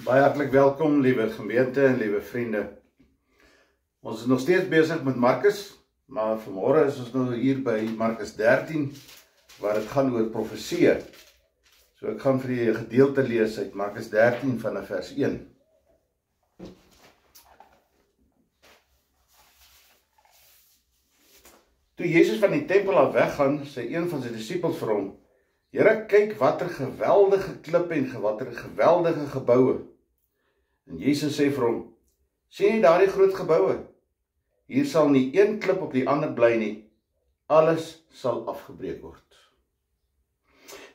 Baie hartlik welkom, liewe gemeente en liewe vriende. Ons is nog steeds besig met Markus, maar vanmôre is ons nou hier by Markus 13, waar dit gaan oor profeseë. So ek gaan vir julle 'n gedeelte lees uit Markus 13 vanaf vers 1. Toe Jesus van die tempel af weggaan, sê een van sy disippels vir hom: Here, kyk watter geweldige klippe en watter geweldige geboue. En Jesus sê vir hom: sien jy daardie groot geboue? Hier sal nie een klip op die ander bly nie. Alles sal afgebreek word.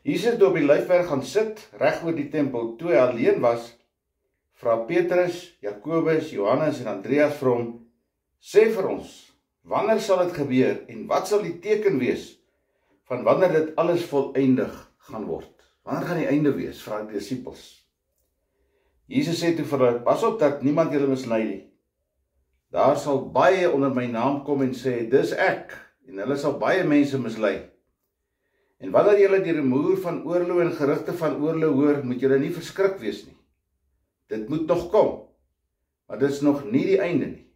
Jesus het op die Olyfberg gaan sit, reg oor die tempel. Toe hy alleen was, vra Petrus, Jakobus, Johannes en Andreas vir hom: sê vir ons, wanneer sal dit gebeur en wat sal die teken wees van wanneer dit alles volëindig gaan word? Wanneer gaan die einde wees? Vra die disippels. Jesus sê toe vir hulle: pas op dat niemand julle mislei nie. Daar sal baie onder my naam kom en sê, dis ek, en hulle sal baie mense mislei. En wanneer julle die rumoer van oorlog en gerugte van oorlog hoor, moet julle nie verskrik wees nie. Dit moet nog kom, maar dit is nog nie die einde nie.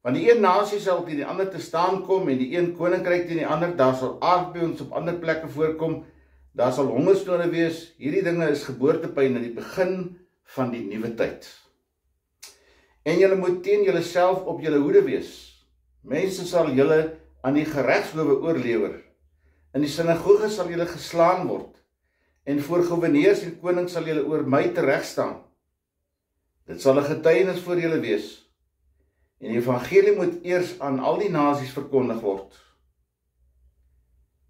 Want die een nasie sal teen die ander te staan kom en die een koninkryk teen die ander, daar sal aardbewings op ander plekke voorkom, daar sal hongersnode wees. Hierdie dinge is geboortepyn aan die begin van die nuwe tyd. En julle moet teen julleself op julle hoede wees. Mense sal julle aan die geregshowe oorlewer. In die sinagoge sal julle geslaan word, en voor goewerneurs en konings sal julle oor my teregstaan. Dit sal 'n getuienis voor julle wees. En die evangelie moet eers aan al die nasies verkondig word.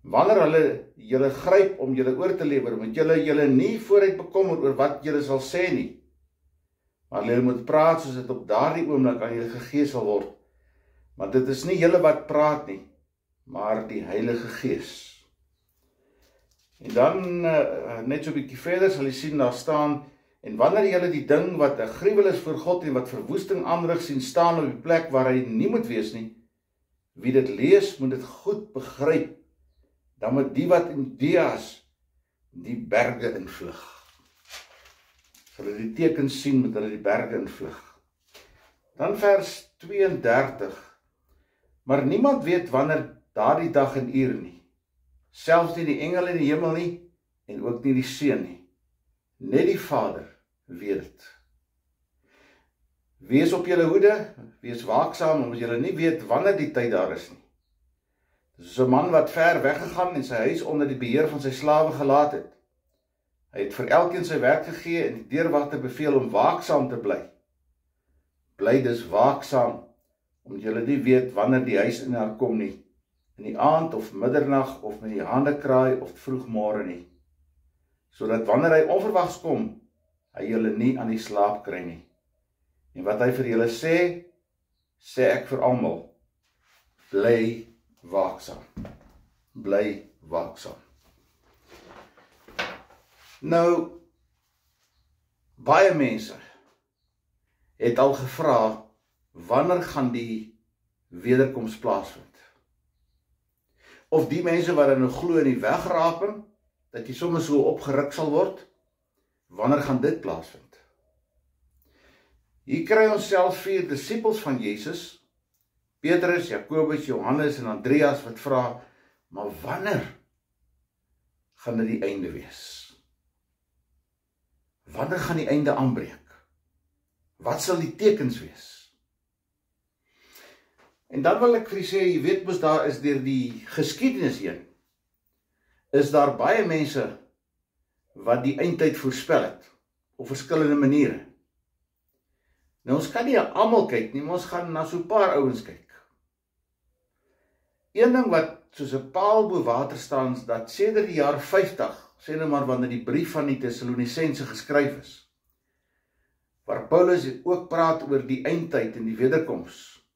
Wanneer hulle julle gryp om julle oor te lewer, moet julle nie vooruit bekommer oor wat julle sal sê nie. Maar julle moet praat soos dit op daardie oomblik aan julle gegee sal word. Want dit is nie julle wat praat nie, maar die Heilige Gees. En dan, net so 'n bietjie verder, sal jy sien, daar staan: en wanneer julle die ding wat 'n gruwel is voor God en wat verwoesting aanrig sien staan op die plek waar hy nie moet wees nie, wie dit lees, moet dit goed begryp, dan moet die wat in Judea is, die berge invlug. As hulle die tekens sien, moet hulle die berge invlug. Dan vers 32, maar niemand weet wanneer daardie dag en uur nie, selfs nie die engele in die hemel nie, en ook nie die Seun nie. Net die Vader weet dit. Wees op julle hoede, wees waaksaam, omdat julle nie weet wanneer die tyd daar is nie. Dit is 'n man wat ver weggegaan en sy huis onder die beheer van sy slawe gelaat het. Hy het vir elkeen sy werk gegee en die deurwagter beveel om waaksaam te bly. Bly dus waaksaam, omdat julle nie weet wanneer die huiseienaar kom nie, in die aand of middernag of met die hande kraai of vroegmôre nie, sodat wanneer hy onverwags kom, hy julle nie aan die slaap kry nie. En wat hy vir julle sê, sê ek vir almal: bly waaksaam. Bly waaksaam. Nou, baie mense het al gevra, wanneer gaan die wederkoms plaasvind? Of die mense wat nou glo in die wegraping, dat jy sommer so opgeruk sal word, wanneer gaan dit plaasvind? Hier kry ons self 4 disippels van Jesus, Petrus, Jakobus, Johannes en Andreas, wat vra, maar wanneer gaan dit die einde wees? Wanneer gaan die einde aanbreek? Wat sal die tekens wees? En dan wil ek vir julle sê, jy weet mos, daar is deur die geskiedenis heen, is daar baie mense wat die eindtyd voorspel het, op verskillende maniere. Nou, ons kan nie almal kyk nie, maar ons gaan na so 'n paar ouens kyk. Een ding wat soos 'n paal bo water staan, is dat sedert die jaar 50, sê nou maar wanneer die brief van die Tessalonisense geskryf is, waar Paulus ook praat oor die eindtyd en die wederkoms,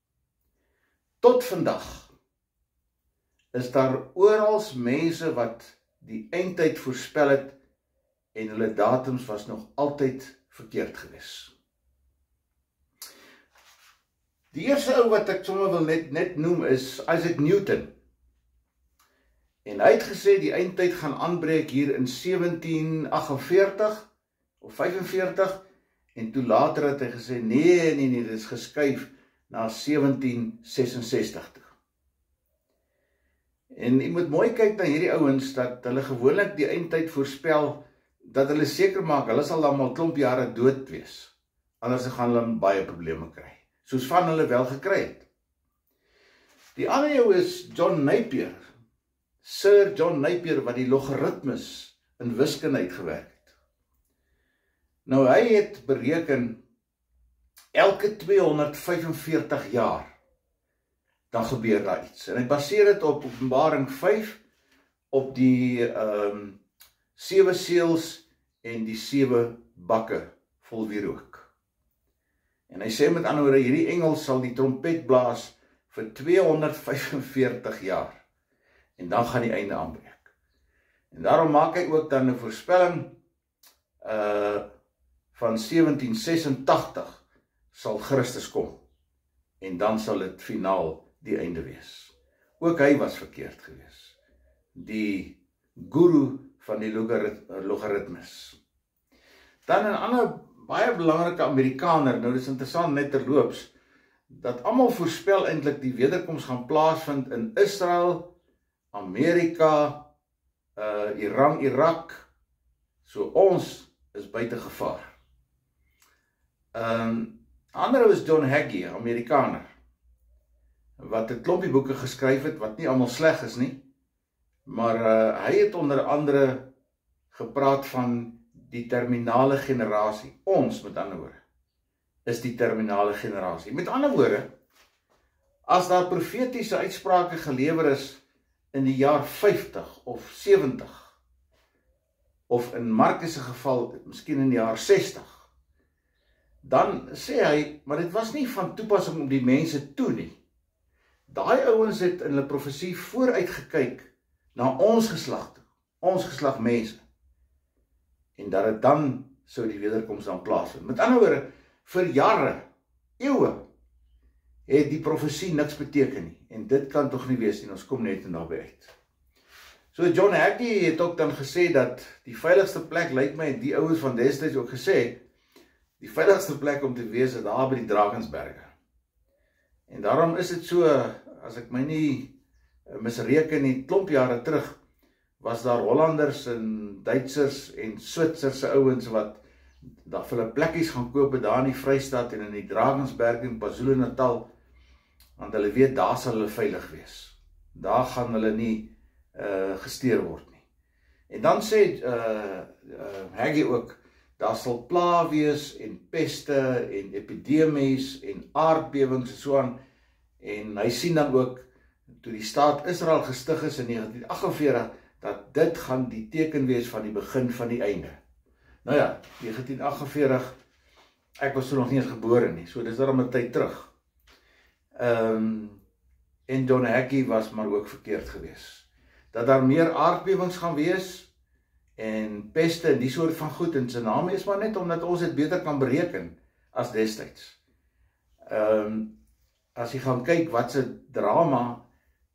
tot vandag is daar oral mense wat die eindtyd voorspel het en hulle datums was nog altyd verkeerd gewees. Die eerste ou wat ek sommer wil net noem is Isaac Newton. En hy het gesê die eindtyd gaan aanbreek hier in 1748 of 45 En toe later het hy gesê, nee, dit is geskuif na 1766 toe. En jy moet mooi kyk na hierdie ouens, dat hulle gewoonlik die eindtyd voorspel, dat hulle seker maak, hulle sal dan al klomp jare dood wees. Anders gaan hulle baie probleme kry. Soos van hulle wel gekry het. Die ander jou is John Napier, Sir John Napier, wat die logaritmes in wiskunde uitgewerk het. Nou hy het bereken, elke 245 jaar, dan gebeur daar iets. En hy baseer dit op Openbaring 5, op die 7 seels en die 7 bakke vol wierook. En hy sê met ander woorde, hierdie engel sal die trompet blaas vir 245 jaar. En dan gaan die einde aanbreek. En daarom maak hy ook dan 'n voorspelling van 1786 sal Christus kom. En dan sal dit finaal die einde wees. Ook hy was verkeerd gewees. Die guru van die logaritmes. Dan 'n ander baie belangrike Amerikaner, nou dis interessant net terloops, dat almal voorspel eintlik die wederkoms gaan plaasvind in Israel, Amerika, Iran, Irak, so ons is buite gevaar. Ander is John Hagee, Amerikaner, wat 'n klompie boeke geskryf het, wat nie almal sleg is nie, maar hy het onder andere gepraat van die terminale generasie. Ons, met ander woorde, is die terminale generasie. Met ander woorde, as daar profetiese uitsprake gelewer is in die jaar 50 of 70, of in Markus se geval, miskien in die jaar 60, dan sê hy, maar dit was nie van toepassing op die mense toe nie. Daai ouens het in hulle profesie vooruit gekyk na ons geslag toe, ons geslag mense. En dat het dan sou die wederkoms dan plaasvind. Met ander woorde, vir jare, eeue, het die profesie niks beteken nie. En dit kan tog nie wees nie, ons kom net naby uit. So John Hagee het ook dan gesê dat die veiligste plek, lyk my, die ouens van destyds ook gesê, die veiligste plek om te wees is daar by die Drakensberge. En daarom is dit so, as ek my nie misreken nie, klomp jare terug, was daar Hollanders en Duitsers en Switserse ouens wat daar vir hulle plekkies gaan koop daar in die Vrystaat en in die Drakensberg en KwaZulu-Natal, want hulle weet daar sal hulle veilig wees. Daar gaan hulle nie gesteer word nie. En dan sê Hagee ook, daar sal pla wees en peste en epidemies en aardbewings en so aan. En hy sien dan ook, toe die staat Israel gestig is in 1948, dat dit gaan die teken wees van die begin van die einde. Nou ja, 1948, ek was toen nog nie eens gebore nie, so dis daarom 'n tyd terug. En John Hagee was maar ook verkeerd gewees. Dat daar meer aardbewings gaan wees, en peste en die soort van goed, en sy naam is maar net omdat ons dit beter kan bereken as destyds. As jy gaan kyk wat se drama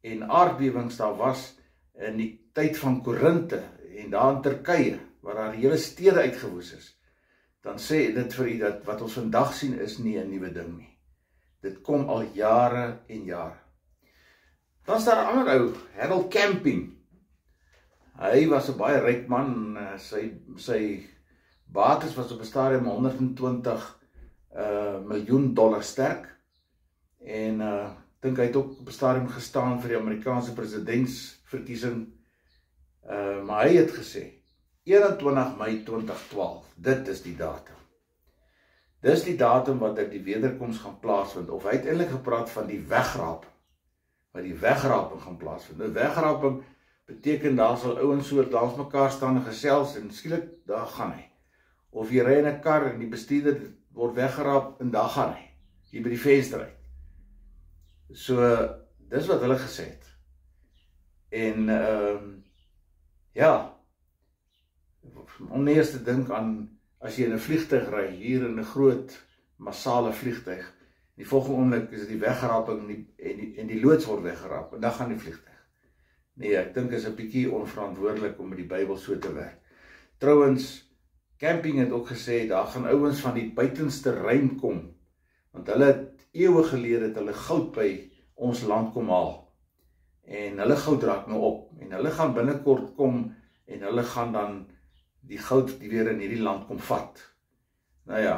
en aardbewings daar was in die tyd van Korinthe en daar in Turkye, waar daar hele stede uitgewoes is, dan sê dit vir u dat wat ons vandag sien is nie 'n nuwe ding nie. Dit kom al jare en jare. Dan is daar 'n ander ou, Harold Camping. Hy was 'n baie ryk man, sy bates was op 'n stadium $120 miljoen sterk, en dink hy het ook op 'n stadium gestaan vir die Amerikaanse presidentsverkiesing, maar hy het gesê, 21 Mei 2012, dit is die datum. Dis die datum wat ek die wederkoms gaan plaasvind, of hy het eintlik gepraat van die wegraping, wat die wegraping gaan plaasvind. Nou wegraping beteken daar sal ouens so langs mekaar staan en gesels en skielik daar gaan hy. Of jy ry in 'n kar en die bestuurder word weggeraap en daar gaan hy. Hier by die venster uit. So dis wat hulle gesê het. En ja, om eers te dink aan as jy in 'n vliegtuig ry, hier in 'n groot massale vliegtuig, die volgende oomblik is dit die wegraping en die loods word weggeraap en dan gaan die vliegtuig. Nee, ek dink is 'n bietjie onverantwoordelik om met die Bybel so te werk. Trouwens, Camping het ook gesê, daar gaan ouens van die buitenste ruim kom, want hulle het eeue gelede het hulle goud by ons land kom haal. En hulle goud raak nou op, en hulle gaan binnekort kom, en hulle gaan dan die goud die weer in hierdie land kom vat. Nou ja,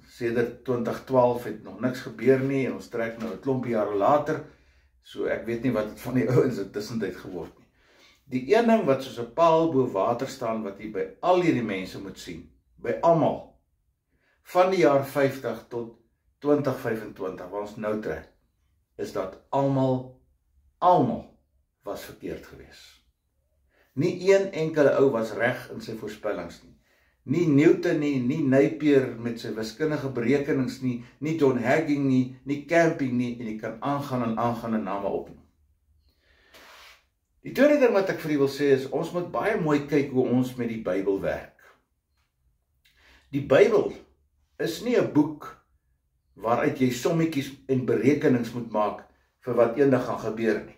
sedert 2012 het nog niks gebeur nie, en ons trek nou 'n klompie jare later, so ek weet nie wat het van die ouens in tussentyd geword nie. Die een ding wat soos 'n paal bo water staan, wat jy by al hierdie mense moet sien, by almal, van die jaar 50 tot 2025, waar ons nou trek, is dat almal was verkeerd gewees. Nie een enkele ou was reg in sy voorspellings nie. Nie Newton nie, nie Napier met sy wiskundige berekenings nie, nie John Hagin nie, nie Camping nie, en jy kan aangaan en name opnoem. Die tweede ding wat ek vir u wil sê is, ons moet baie mooi kyk hoe ons met die Bybel werk. Die Bybel is nie 'n boek waaruit jy sommetjies en berekenings moet maak vir wat eendag gaan gebeur nie.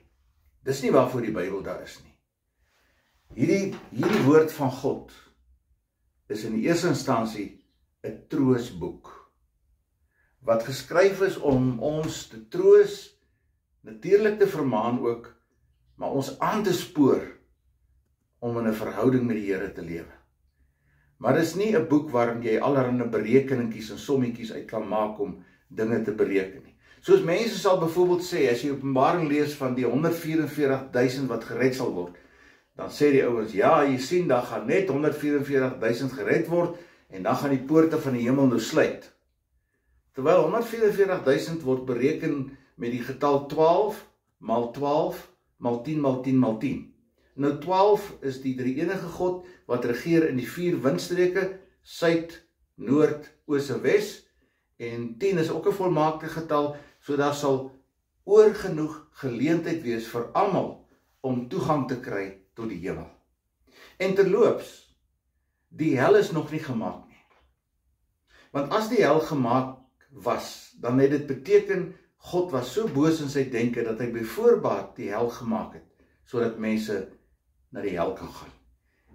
Dis nie waarvoor die Bybel daar is nie. Hierdie woord van God is in die eerste instansie 'n troosboek, wat geskryf is om ons te troos, natuurlik te vermaan ook, maar ons aan te spoor om in 'n verhouding met die Here te lewe. Maar dis nie 'n boek waarin jy allerlei berekeningkies en sommetjies uit kan maak om dinge te bereken nie. Soos mense sal byvoorbeeld sê, as jy Openbaring lees van die 144.000 wat gered sal word, dan sê die ouens, ja, jy sien, daar gaan net 144.000 gered word, en dan gaan die poorte van die hemel nou sluit. Terwyl 144.000 word bereken met die getal 12, maal 12, maal 10, maal 10, maal 10. Nou 12 is die drie-enige God wat regeer in die 4 windstreke, suid, noord, oos en wes, en 10 is ook 'n volmaakte getal, so daar sal oorgenoeg geleentheid wees vir almal om toegang te kry tot die hemel. En terloops, die hel is nog nie gemaak nie. Want as die hel gemaak was, dan het dit beteken, God was so boos in sy denke, dat hy by voorbaat die hel gemaak het, sodat mense na die hel kan gaan.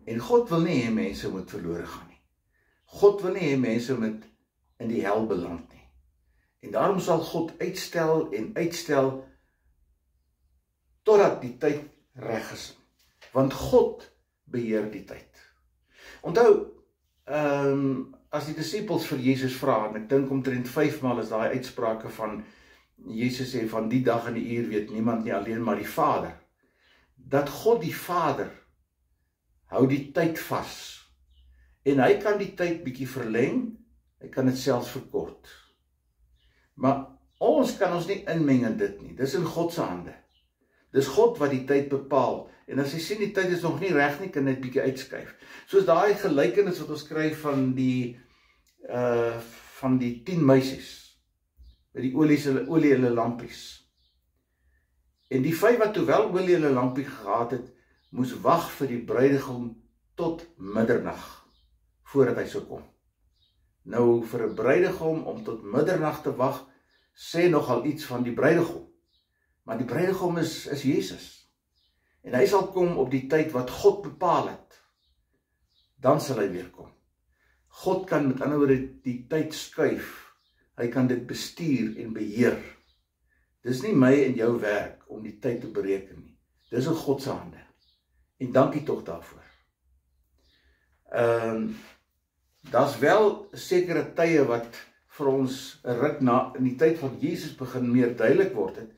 En God wil nie hê mense moet verlore gaan nie. God wil nie hê mense moet in die hel beland nie. En daarom sal God uitstel en uitstel, totdat die tyd reg is. Want God beheer die tyd. Onthou, as die disippels vir Jesus vra, en ek dink omtrent 5 maal is daai uitsprake van Jesus sê, van die dag en die uur weet niemand nie, alleen maar die Vader. Dat God die Vader hou die tyd vas. En hy kan die tyd bietjie verleng, hy kan dit selfs verkort. Maar ons kan ons nie inmeng in dit nie. Dis in God se hande. Dis God wat die tyd bepaal. En as jy sien die tyd is nog nie reg nie, kan dit bietjie uitskuif. Soos daai gelykenis wat ons kry van die 10 meisies met die olie hulle lampies. En die 5 wat terwyl olie hulle lampie gehad het, moes wag vir die bruidegom tot middernag voordat hy sou kom. Nou vir 'n bruidegom om tot middernag te wag, sê nogal iets van die bruidegom. Maar die bruidegom is Jesus. En hy sal kom op die tyd wat God bepaal het. Dan sal hy weer kom. God kan met ander woorde die tyd skuif. Hy kan dit bestuur en beheer. Dis nie my en jou werk om die tyd te bereken nie. Dis in God se hande. En dankie tog daarvoor. Daar's wel sekere tye wat vir ons 'n ruk na in die tyd van Jesus begin meer duidelik word het.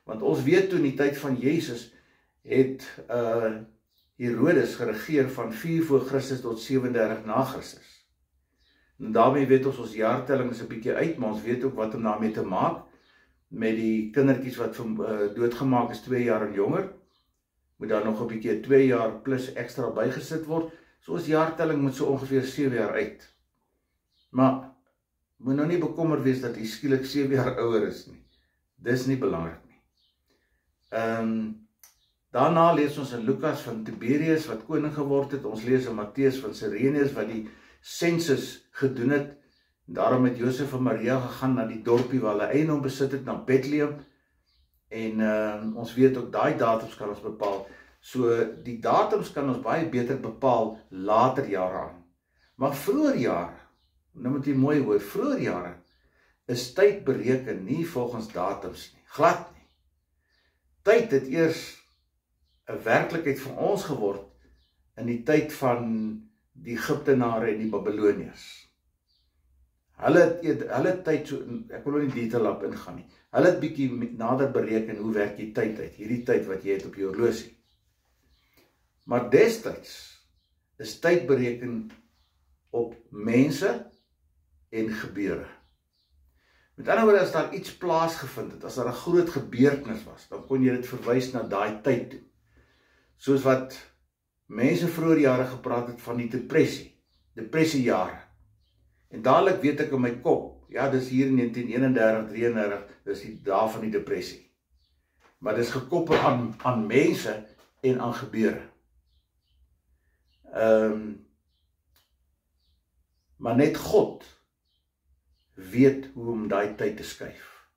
Want ons weet toe in die tyd van Jesus het Herodes geregeer van 4 voor Christus tot 37 na Christus. En daarmee weet ons jaartelling is 'n bietjie uit, maar ons weet ook wat om daarmee te maak. Met die kindertjies wat doodgemaak is 2 jaar en jonger, moet daar nog 'n bietjie 2 jaar plus extra bygesit word. So ons jaartelling moet so ongeveer 7 jaar uit. Maar moet nou nie bekommer wees dat jy skielik 7 jaar ouer is nie. Dis nie belangrik nie. Daarna lees ons in Lukas van Tiberius wat koning geword het. Ons lees in Matteus van Cyrenius wat die sensus gedoen het. Daarom het Josef en Maria gegaan na die dorpie waar hulle eiendom besit het, na Bethlehem. En ons weet ook daai datums kan ons bepaal. So die datums kan ons baie beter bepaal later jare aan. Maar vroeër jare, nou moet jy mooi hoor, vroeër jare is tyd bereken nie volgens datums nie, glad nie. Tyd het eers 'n werklikheid vir ons geword in die tyd van die Egiptenare en die Babiloniërs. Hulle tyd, so, ek wil nie detail op ingaan nie, hulle het bietjie nader bereken hoe werk die tyd uit, hierdie tyd wat jy het op jou horlosie. Maar destyds is tyd bereken op mense en gebeure. Met ander woorde, as daar iets plaasgevind het, as daar 'n groot gebeurtenis was, dan kon jy dit verwys na daai tyd toe. Soos wat mense vroeër jare gepraat het van die depressiejare. En dadelik weet ek in my kop, ja, dis hier in 1931, 33, dis die dae van die depressie. Maar dis gekoppel aan mense en aan gebeure. Maar net God weet hoe om daai tyd te skuif.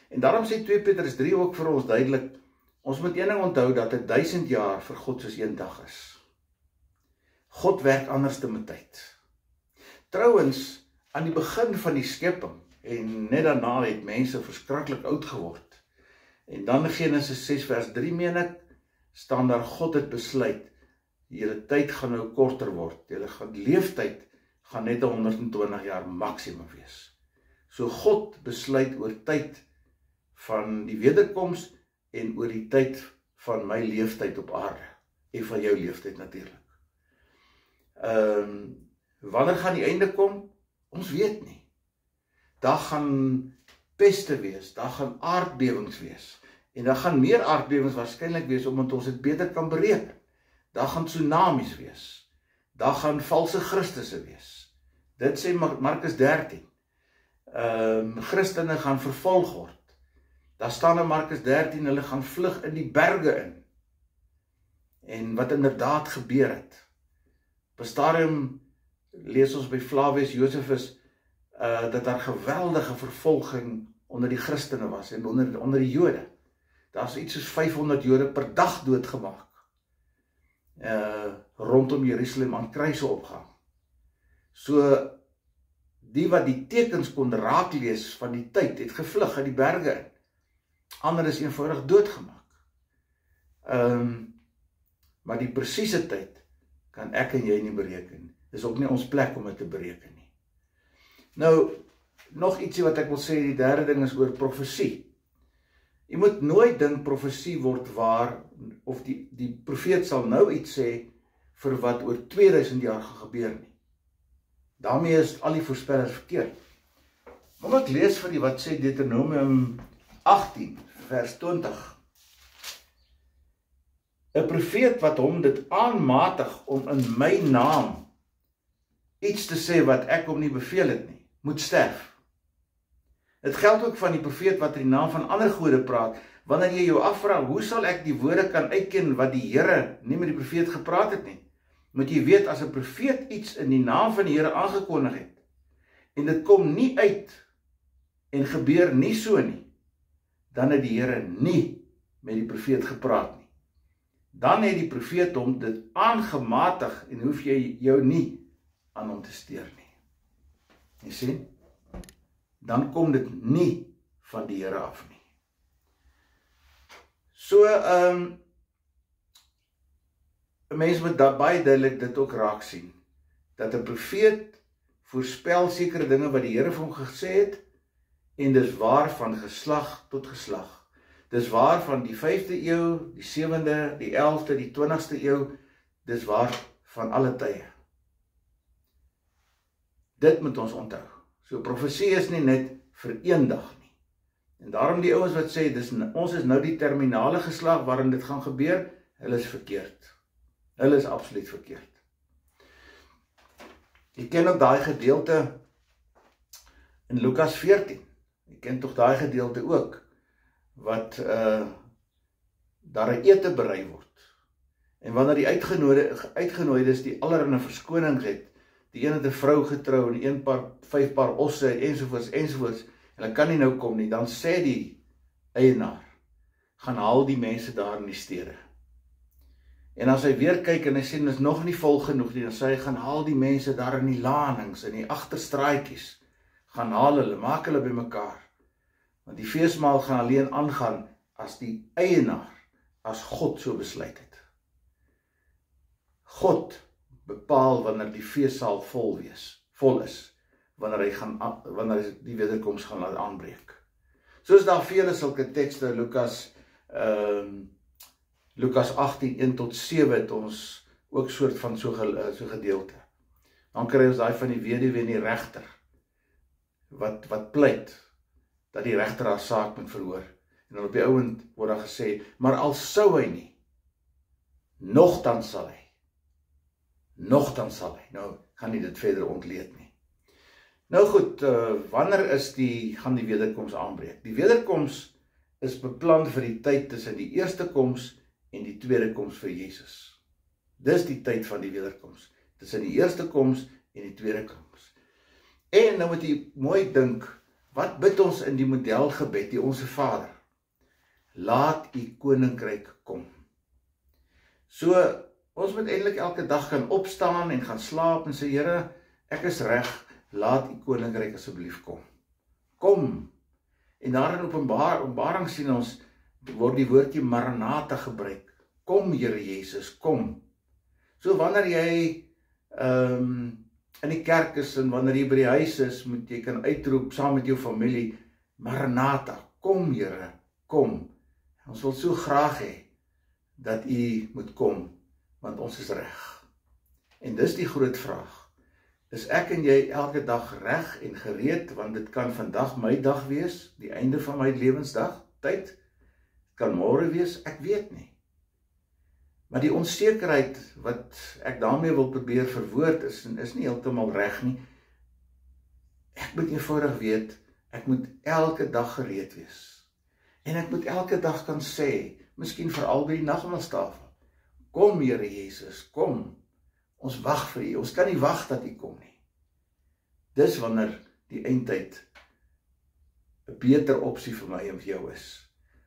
En daarom sê 2 Petrus 3 ook vir ons duidelik, ons moet een ding onthou dat 1000 jaar vir God soos een dag is. God werk anders te met tyd. Trouwens, aan die begin van die skepping, en net daarna het mense verskriklik oud geword. En dan in Genesis 6 vers 3 meen ek, staan daar God het besluit, julle tyd gaan nou korter word, julle leeftyd gaan net 120 jaar maksimum wees. So God besluit oor tyd van die wederkoms en oor die tyd van my leeftyd op aarde, en van jou leeftyd natuurlik. Wanneer gaan die einde kom? Ons weet nie. Daar gaan peste wees, daar gaan aardbewings wees, en daar gaan meer aardbewings waarskynlik wees, omdat ons dit beter kan bereken. Daar gaan tsunamies wees, daar gaan valse Christusse wees. Dit sê Markus 13. Christene gaan vervolg word. Daar staan in Markus 13, hulle gaan vlug in die berge in. En wat inderdaad gebeur het. Op 'n stadium lees ons by Flavius Josephus dat daar geweldige vervolging onder die Christene was en onder die Jode. Daar is iets soos 500 Jode per dag doodgemaak. Rondom Jerusalem aan kruise opgehang. So die wat die tekens kon raak lees van die tyd, het gevlug uit die berge in. Ander is eenvoudig doodgemaak. Maar die presiese tyd kan ek en jy nie bereken. Dis ook nie ons plek om dit te bereken nie. Nou, nog ietsie wat ek wil sê, die derde ding is oor profesie. Jy moet nooit dink profesie word waar, of die profeet sal nou iets sê vir wat oor 2000 jaar gaan gebeur nie. Daarmee is al die voorspellers verkeerd. Kom ek lees vir die wat sê Deuteronomium 18 vers 20. 'n Profeet wat hom dit aanmatig om in my naam iets te sê wat ek hom nie beveel het nie, moet sterf. Dit geld ook van die profeet wat in die naam van ander gode praat. Wanneer jy jou afvra, hoe sal ek die woorde kan uitken wat die Here nie met die profeet gepraat het nie? Moet jy weet, as 'n profeet iets in die naam van die Here aangekondig het, en dit kom nie uit, en gebeur nie so nie, dan het die Here nie met die profeet gepraat nie. Dan het die profeet hom dit aangematig, en hoef jy jou nie aan hom te steur nie. Jy sien? Dan kom dit nie van die Here af nie. So, 'n mens moet baie duidelik dit ook raak sien, dat 'n profeet voorspel sekere dinge wat die Here vir hom gesê het, en dis waar van geslag tot geslag. Dis waar van die 5de eeu, die 7de, die 11de, die 20ste eeu, dis waar van alle tye. Dit moet ons onthou. So profesie is nie net vir een dag nie. En daarom die ouens wat sê, ons is nou die terminale geslag waarin dit gaan gebeur, hulle is verkeerd. Hulle is absoluut verkeerd. Jy ken ook daai gedeelte in Lukas 14. Jy ken tog daai gedeelte ook, wat daar 'n ete berei word. En wanneer die uitgenooides die allerhande verskoning het, die een het 'n vrou getrou, en die een 5 paar osse, ensovoorts, en hulle kan nie nou kom nie, dan sê die eienaar, gaan haal die mense daar in die stede. En as hy weer kyk en hy sien dit is nog nie vol genoeg nie, dan sê hy, gaan haal die mense daar in die lanings, in die agterstraatjies, gaan haal hulle, maak hulle bymekaar. Want die feesmaal gaan alleen aangaan as die eienaar, as God so besluit het. God bepaal wanneer die feessaal vol is, wanneer hy die wederkoms gaan laat aanbreek. Soos daar vele sulke tekste, Lukas 18, 1-7 het ons ook soort van so gedeelte. Dan kry ons daai van die weduwee en die regter, wat pleit, dat die regter haar saak moet verhoor. En dan op die ouend word daar gesê, maar al sou hy nie, nogtans sal hy. Nou, gaan nie dit verder ontleed nie. Nou goed, wanneer gaan die wederkoms aanbreek? Die wederkoms is beplan vir die tyd tussen die eerste koms en die tweede koms vir Jesus. Dis die tyd van die wederkoms, tussen die eerste koms en die tweede koms. En nou moet jy mooi dink, wat bid ons in die modelgebed, die Onse Vader? Laat u koninkryk kom. So, ons moet eintlik elke dag gaan opstaan en gaan slaap en sê, Here, ek is reg, laat u koninkryk asseblief kom. Kom. En daar in Openbaring sien ons, word die woordjie Maranatha gebruik. Kom, Here Jesus, kom. So wanneer jy in die kerk is en wanneer jy by die huis is, moet jy kan uitroep saam met jou familie, Maranatha, kom Here, kom. Ons wil so graag hê dat u moet kom, want ons is reg. En dis die groot vraag. Is ek en jy elke dag reg en gereed, want dit kan vandag my dag wees, die einde van my lewensdag, tyd, kan môre wees, ek weet nie. Maar die onsekerheid wat ek daarmee wil probeer verwoord is nie heeltemal reg nie. Ek moet eenvoudig weet, ek moet elke dag gereed wees. En ek moet elke dag kan sê, miskien veral by die nagmaaltafel, kom Here Jesus, kom. Ons wag vir u, ons kan nie wag dat u kom nie. Dis wanneer die eindtyd 'n beter opsie vir my en vir jou is.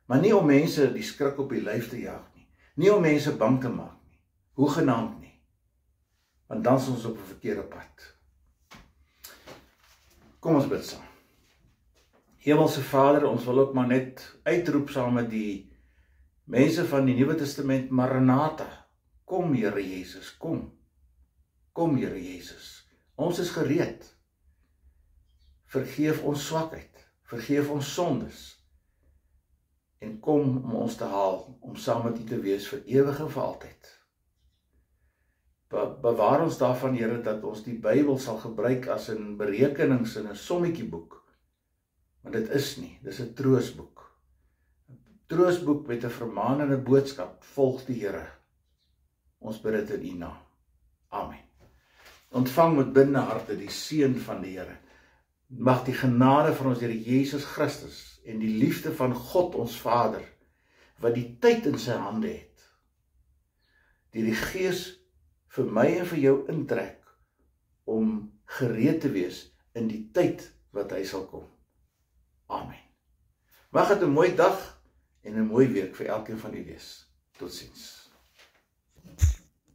Maar nie om mense die skrik op die lyf te jaag nie. Nie om mense bang te maak nie. Hoegenaamd nie. Want dan is ons op 'n verkeerde pad. Kom ons bid saam. Hemelse Vader, ons wil ook maar net uitroep saam met die mense van die Nuwe Testament, Maranatha. Kom Here Jesus, kom. Kom Here Jesus. Ons is gereed. Vergeef ons swakheid. Vergeef ons sondes. En kom om ons te haal, om saam met u te wees vir ewig en vir altyd. Bewaar ons daarvan, Here, dat ons die Bybel sal gebruik as 'n berekenings in 'n sommetjieboek. Want dit is nie, dis 'n troosboek. 'n Troosboek met 'n vermaanende boodskap, volg die Here. Ons bid dit in u naam. Amen. Ontvang met bidende harte die seën van die Here. Mag die genade van ons Here Jesus Christus en die liefde van God ons Vader, wat die tyd in sy hande het, die Gees vir my en vir jou intrek, om gereed te wees in die tyd wat hy sal kom. Amen. Mag dit 'n mooi dag en 'n mooi week vir elkeen van u wees. Totsiens.